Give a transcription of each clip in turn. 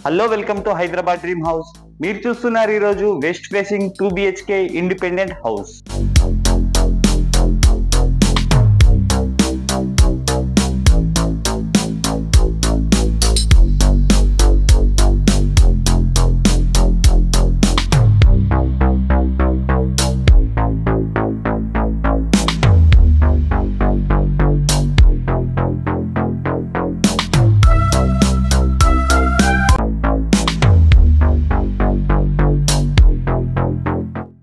Hello, welcome to Hyderabad dream house. మీరు చూస్తున్నారు ఈరోజు west facing 2 BHK independent house.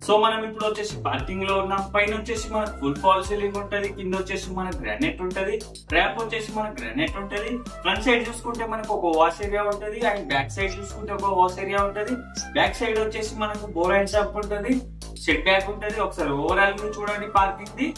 So మనం ఇప్పుడు వచ్చేసి పార్కింగ్ లో ఉన్నాం. పైన వచ్చేసి మనకు ఫుల్ ఫాల్ సీలింగ్ ఉంటది, కింద వచ్చేసి మనకు గ్రానైట్ ఉంటది, ట్రాప్ వచ్చేసి మనకు గ్రానైట్ ఉంటది. ఫ్రంట్ సైడ్ చూసుకుంటే మనకు ఒక వాష్ ఏరియా ఉంటది అండ్ బ్యాక్ సైడ్ చూసుకుంటే ఒక వాష్ ఏరియా ఉంటది. బ్యాక్ సైడ్ వచ్చేసి మనకు బోర్ అండ్ షాప్ ఉంటది, సెట్ బ్యాక్ ఉంటది. ఒకసారి ఓవరాల్ వ్యూ చూడండి పార్కింగ్ ది.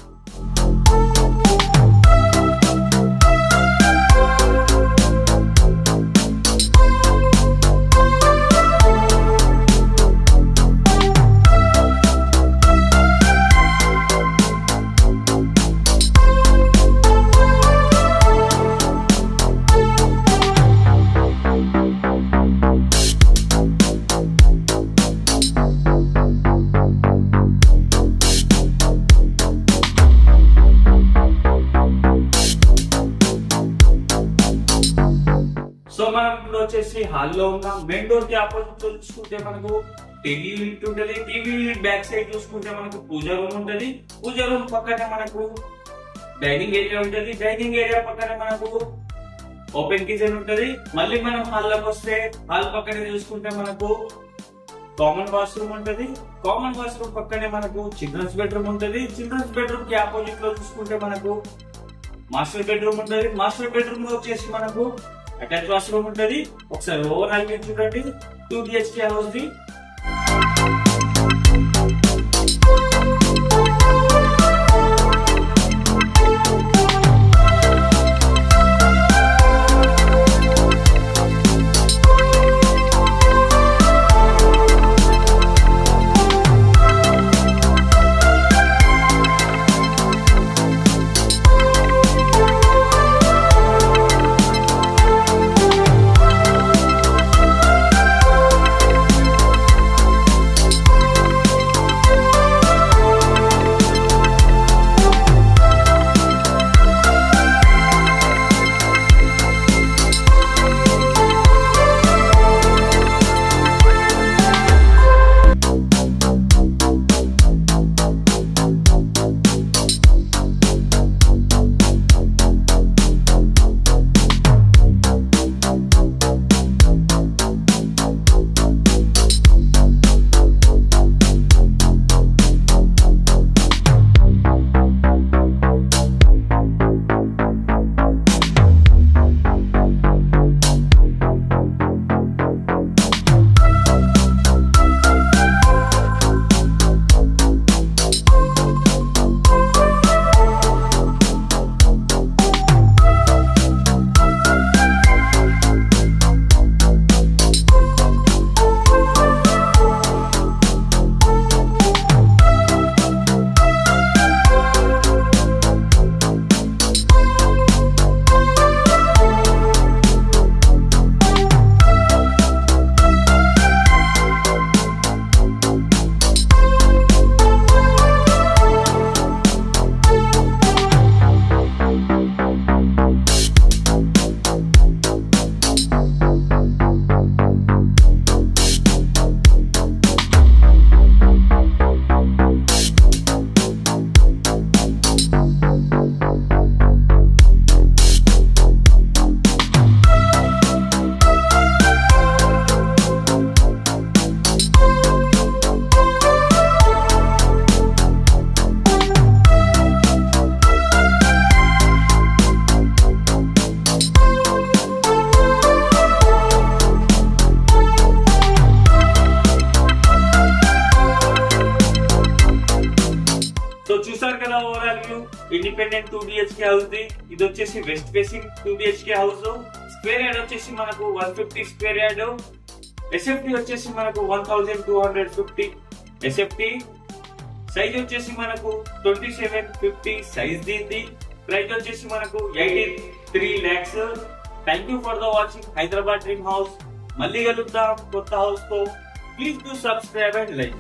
సో మనం ఇప్పుడు వచ్చేసి హాల్లో ఉన్నాం. మెయిన్ డోర్ కి ఆపోజిట్ చూసుకుంటే మనకు టీవీ యూనిట్ ఉంటది. టీవీ యూనిట్ బ్యాక్ సైడ్ చూసుకుంటే మనకు పూజా రూమ్ ఉంటది. పూజా రూమ్ పక్కనే మనకు డైనింగ్ ఏరియా ఉంటది. డైనింగ్ ఏరియా పక్కనే మనకు ఓపెన్ కిచెన్ ఉంటది. మళ్ళీ మనం హాల్ లోకి వస్తే హాల్ పక్కనే చూసుకుంటే మనకు కామన్ వాష్రూమ్ ఉంటది. కామన్ వాష్రూమ్ పక్కనే మనకు చిల్డ్రన్స్ బెడ్రూమ్ ఉంటది. చిల్డ్రన్స్ బెడ్రూమ్ కి ఆపోజిట్ లో చూసుకుంటే మనకు మాస్టర్ బెడ్రూమ్ ఉంటది. మాస్టర్ బెడ్రూమ్ లో వచ్చేసి మనకు అటాచ్ వాష్రూమ్ ఉంటది. ఒకసారి ఓవరాల్ వ్యూ చూడండి 2 BHK హౌస్ ది. చూసారు కదా overall view independent 2 BHK house the. ఇది వచ్చేసి west facing 2 BHK house. Square yard వచ్చేసి మనకు 150 స్క్వేర్ యార్డ్. ఎస్ఎఫ్టీ వచ్చేసి మనకు 1250 ఎస్ఎఫ్టీ. సైజ్ వచ్చేసి మనకు 2750 సైజ్ దీంది. ప్రైస్ వచ్చేసి మనకు 83 lakhs. Thank you for the watching Hyderabad dream house. మళ్ళీ కలుద్దాం కొత్త హౌస్ తో. Please do subscribe and like.